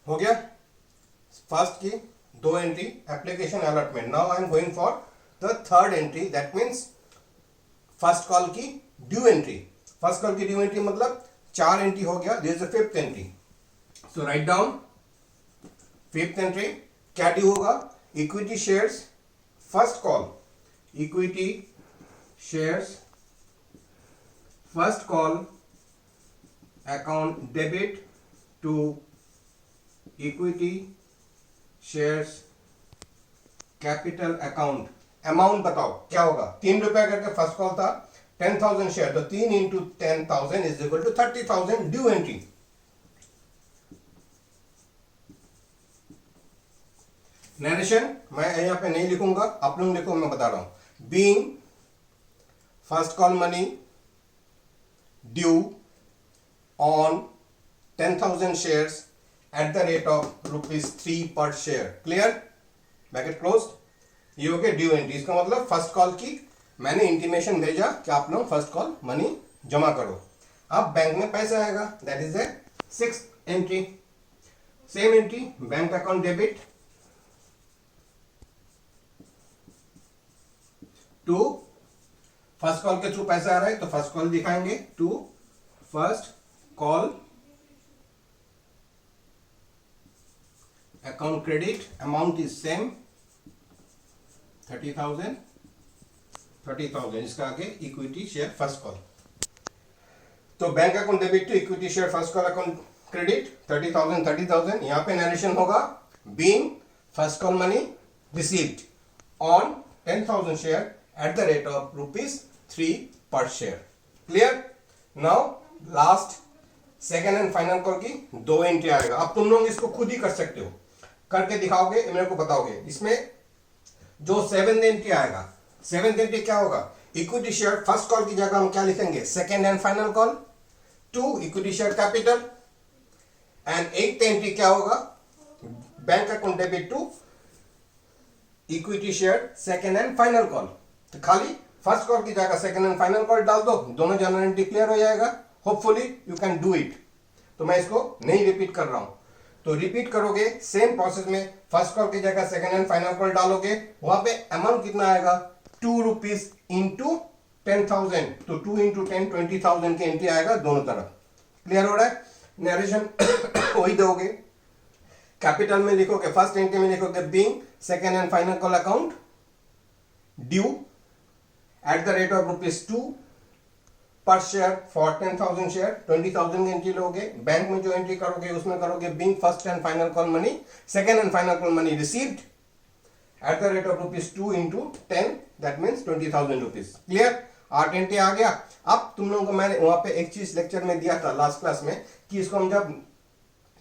हो गया फर्स्ट की दो entry application allotment. Now I am going for the third entry, that means first call की due entry. First call की due entry मतलब 4 entry हो गया. This is the fifth entry. So write down fifth entry. क्या due होगा? Equity shares first call. Equity shares first call account debit to equity shares capital account. Amount बताओ क्या होगा? 3 रुपया करके फर्स्ट कॉल था, 10,000 शेयर, तो 3 into 10,000 is equal to 30,000 due entry. Narration मैं यहां पे नहीं लिखूंगा, आप लोग लिखो, मैं बता रहा हूं. Being first call money due on 10,000 shares at the rate of ₹3 पर शेयर. क्लियर? Bracket close. ये हो गया ड्यू एंट्री. इसका मतलब फर्स्ट कॉल की मैंने इंटीमेशन भेजा कि आप लोग फर्स्ट कॉल मनी जमा करो. अब बैंक में पैसा आएगा, that is a sixth entry. Same entry, bank account debit to first call के थ्रू पैसा आ रहा है तो फर्स्ट कॉल दिखाएंगे to first call account credit. Amount is same 30,000. इसका आगे इक्विटी शेयर फर्स्ट कॉल. तो bank account debit to equity share first call account credit 30,000. यहां पे नरेशन होगा being first call money received on 10,000 share at the rate of ₹3 पर share. Clear? Now last second and final call की दो entry आएगा. अब तुम लोग इसको खुद ही कर सकते हो, करके दिखाओगे, मेरे को बताओगे. इसमें जो सेवेंथ एंट्री आएगा, सेवेंथ एंट्री क्या होगा? इक्विटी शेयर फर्स्ट कॉल की जगह हम क्या लिखेंगे? Second and final call to equity share capital. And eighth entry क्या होगा? Bank account debit to equity share second and final call. तो खाली फर्स्ट कॉल की जगह सेकेंड एंड फाइनल कॉल डाल दो, दोनों जनरल एंट्री क्लियर हो जाएगा. Hopefully you can do it. तो मैं इसको नहीं रिपीट कर रहा हूं. तो रिपीट करोगे सेम प्रोसेस में, फर्स्ट कॉल की जगह सेकेंड एंड फाइनल कॉल डालोगे, वहां पे अमाउंट कितना आएगा? ₹2 इंटू 10,000. तो 2 इंटू 10 20,000 की एंट्री आएगा दोनों तरफ. क्लियर हो रहा है? नरेशन वही दोगे. कैपिटल में लिखोगे, फर्स्ट एंट्री में लिखोगे being second and final call account due eight the rate of ₹2 पर शेयर फॉर 10,000 शेयर. 20,000 की एंट्री लोगे. बैंक में जो एंट्री करोगे उसमें करोगे being first and final call money second and final call money received at the rate of ₹2 into 10, that means ₹20,000. Clear? 8 entry आ गया. अब तुम लोगों को मैंने वहां पे एक चीज लेक्चर में दिया था लास्ट क्लास में कि इसको हम जब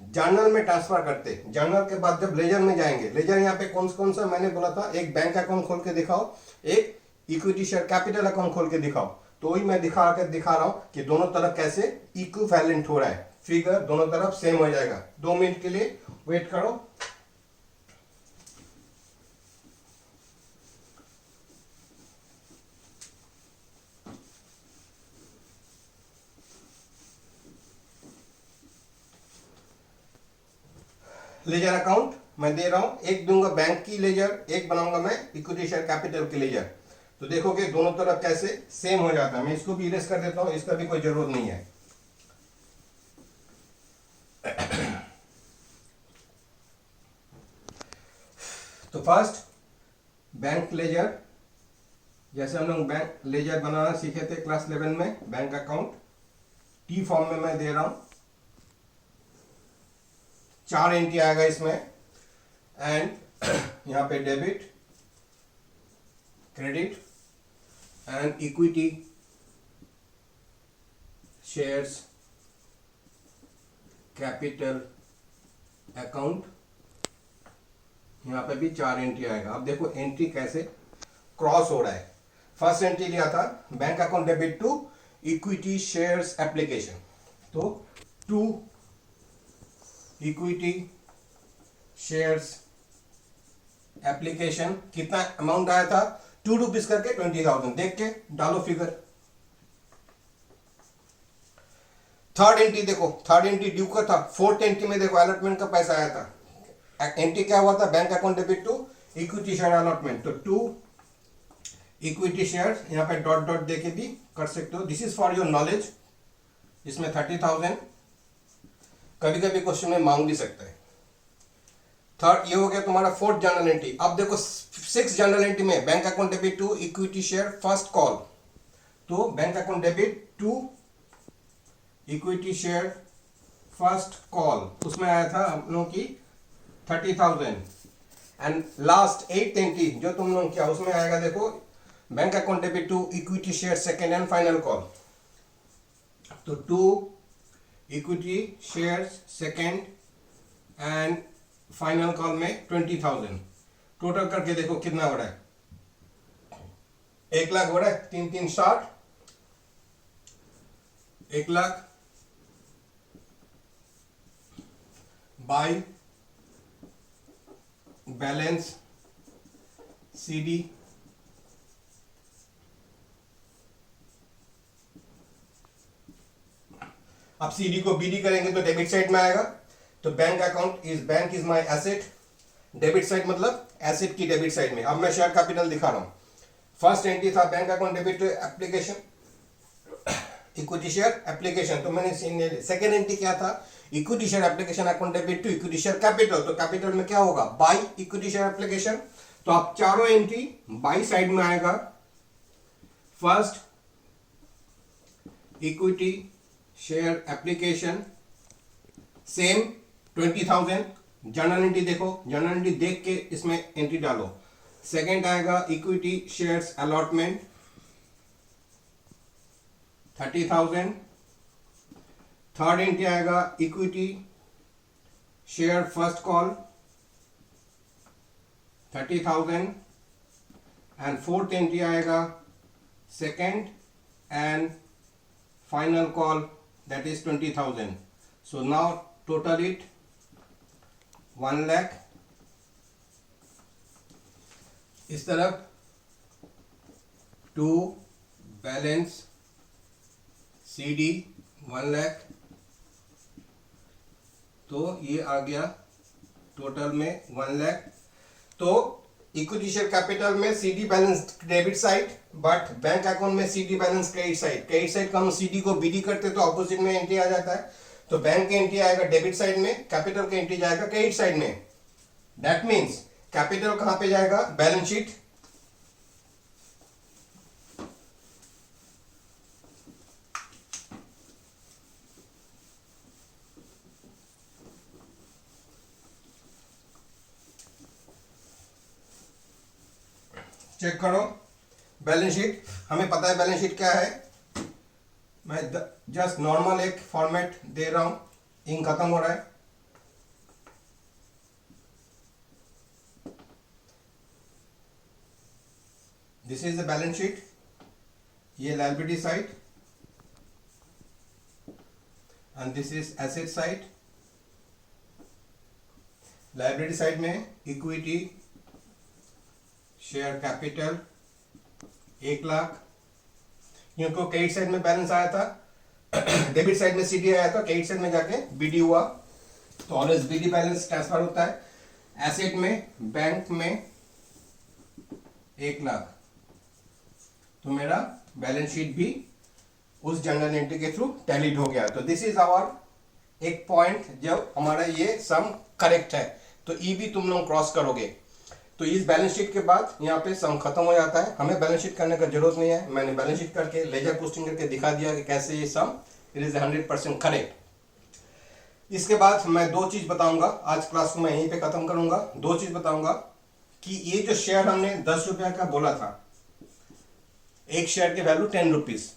जर्नल में ट्रांसफर करते, जर्नल के बाद जब लेजर में जाएंगे, लेजर यहाँ पे कौन कौन सा मैंने बोला था, एक बैंक अकाउंट खोल के दिखाओ, एक इक्विटी शेयर कैपिटल अकाउंट खोल के दिखाओ. तो वही मैं दिखा रहा हूं कि दोनों तरफ कैसे इक्विवेलेंट हो रहा है. फिगर दोनों तरफ सेम हो जाएगा. 2 मिनट के लिए वेट करो. लेजर अकाउंट मैं दे रहा हूं, एक दूंगा बैंक की लेजर, एक बनाऊंगा मैं इक्विटी शेयर कैपिटल की लेजर. तो देखोगे दोनों तरफ कैसे सेम हो जाता है. मैं इसको भी इरेज कर देता हूं, इसका भी कोई जरूरत नहीं है. तो फर्स्ट बैंक लेजर, जैसे हम लोग बैंक लेजर बनाना सीखे थे क्लास 11 में, बैंक अकाउंट टी फॉर्म में मैं दे रहा हूं. 4 एंट्री आएगा इसमें. एंड यहां पे debit, credit and equity shares capital account. यहां पे भी 4 एंट्री आएगा. अब देखो एंट्री कैसे क्रॉस हो रहा है. फर्स्ट एंट्री लिया था bank account debit to equity shares application. तो टू इक्विटी शेयर्स एप्लीकेशन कितना अमाउंट आया था? ₹2 करके 20,000. देख के डालो फिगर. थर्ड एंट्री देखो, थर्ड एंट्री ड्यू का था, फोर्थ एंट्री में देखो अलॉटमेंट का पैसा आया था। एंट्री क्या हुआ था, bank account debit to equity share allotment, तो टू इक्विटी शेयर, यहाँ पे डॉट डॉट देके भी कर सकते हो, this is for your knowledge. इसमें 30,000 कभी कभी क्वेश्चन में मांग भी सकता है। थर्ड ये हो गया तुम्हारा फोर्थ जर्नल एंट्री। अब देखो सिक्स जर्नल एंट्री में bank account debit to equity share first call, तो bank account debit to equity share first call, उसमें आया था हम लोगों की 30,000। एंड लास्ट एट एंट्री जो तुम लोग किया उसमें आएगा देखो bank account debit to equity share second and final call, तो to equity share second and final call में 20,000। टोटल करके देखो कितना हो रहा है, 1 लाख हो रहा है, 3-3-60, 1 लाख बाय बैलेंस सीडी, अब सीडी को बीडी करेंगे तो डेबिट साइड में आएगा, तो bank account bank is my asset, debit side मतलब एसेट की डेबिट साइड में। अब मैं शेयर कैपिटल दिखा रहा हूं। फर्स्ट एंट्री था bank account debit to application equity share application, तो मैंने सेकेंड एंट्री क्या था, equity share application account debit to equity share capital, तो कैपिटल में क्या होगा, बाय इक्विटी शेयर एप्लीकेशन। तो आप चारों एंट्री बाय साइड में आएगा। First equity share application same 20,000, journal entry देखो, जर्नल एंट्री देख के इसमें एंट्री डालो। सेकंड आएगा equity shares allotment 30,000। Third entry आएगा equity share first call 30,000 and fourth entry आएगा second and final call that is 20,000. So now total it 1 lakh। इस तरफ टू बैलेंस CD 1 लाख, तो ये आ गया टोटल में 1 लाख। तो इक्विटी शेयर कैपिटल में CD balance debit side, but bank account में CD balance credit side. Credit side का हम CD को BD करते तो ऑपोजिट में एंट्री आ जाता है, तो बैंक के एंट्री आएगा डेबिट साइड में, कैपिटल के एंट्री जाएगा क्रेडिट साइड में। दैट मींस कैपिटल कहां पे जाएगा, बैलेंस शीट। चेक करो बैलेंस शीट, हमें पता है बैलेंस शीट क्या है। मैं जस्ट नॉर्मल एक फॉर्मेट दे रहा हूं, इंक खत्म हो रहा है। This is the balance sheet, ये liability side and this is asset side. Liability side में इक्विटी शेयर कैपिटल 1 लाख, क्योंकि क्रेडिट साइड में बैलेंस आया था, डेबिट साइड में CD आया था, क्रेडिट साइड में जाके BD हुआ, तो ऑलवेज BD बैलेंस ट्रांसफर होता है। एसेट में बैंक में 1 लाख, तो मेरा बैलेंस शीट भी उस जनरल एंट्री के थ्रू टैलीड हो गया। तो दिस इज आवर एक पॉइंट, जब हमारा ये सम करेक्ट है तो ई भी तुम लोग क्रॉस करोगे। तो इस बैलेंस शीट के बाद यहाँ पे सम खत्म हो जाता है, हमें बैलेंस शीट करने का जरूरत नहीं है। मैंने बैलेंस शीट करके लेजर पोस्टिंग करके दिखा दिया कि कैसे ये सम इट इज 100% करेक्ट। इसके बाद मैं दो चीज बताऊंगा, आज क्लास को मैं यहीं पे खत्म करूंगा। दो चीज बताऊंगा कि ये जो शेयर हमने 10 रुपया का बोला था, एक शेयर की वैल्यू 10 रुपीज,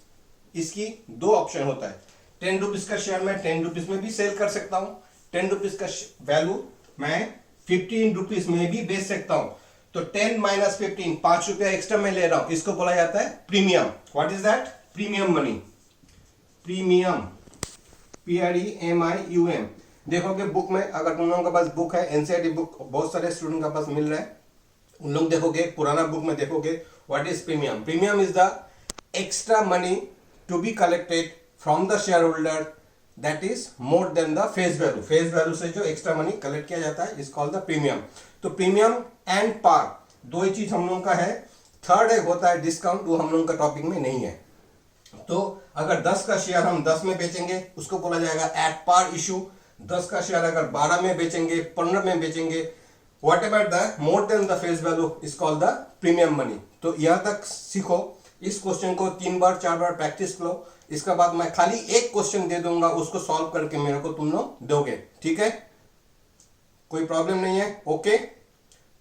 इसकी दो ऑप्शन होता है। 10 रुपीज का शेयर मैं 10 रुपीज में भी सेल कर सकता हूं, 10 रुपीज का वैल्यू मैं 15 रुपीज में भी बेच सकता हूं। तो 10 माइनस 15, 5 रुपया एक्स्ट्रा मैं ले रहा हूं, इसको बोला जाता है premium. What is that, premium money, premium, PREMIUM। देखोगे बुक में, अगर तुम लोगों के पास बुक है, NCERT बुक बहुत सारे स्टूडेंट के पास मिल रहा है, उन लोग देखोगे पुराना बुक में देखोगे what is premium. Premium is the extra money to be collected from the shareholder that is more than the face value. Face value से जो एक्स्ट्रा मनी कलेक्ट किया जाता है इज कॉल्ड द प्रीमियम। तो premium and par दो ही चीज हम लोगों का है। थर्ड एक होता है डिस्काउंट, वो हम लोगों का टॉपिक में नहीं है। तो अगर 10 का शेयर हम 10 में बेचेंगे उसको बोला जाएगा एट पार इशू। 10 का शेयर अगर 12 में बेचेंगे, 15 में बेचेंगे, what ever the more than the face value is called the premium money. तो यहां तक सीखो। इस क्वेश्चन को 3 बार 4 बार प्रैक्टिस करो। इसके बाद मैं खाली एक क्वेश्चन दे दूंगा, उसको सॉल्व करके मेरे को तुम लोग दोगे, ठीक है? कोई प्रॉब्लम नहीं है, ओके?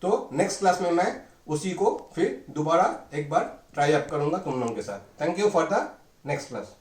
तो नेक्स्ट क्लास में मैं उसी को फिर दोबारा एक बार ट्राई अप करूंगा तुम लोगों के साथ। Thank you for the next class.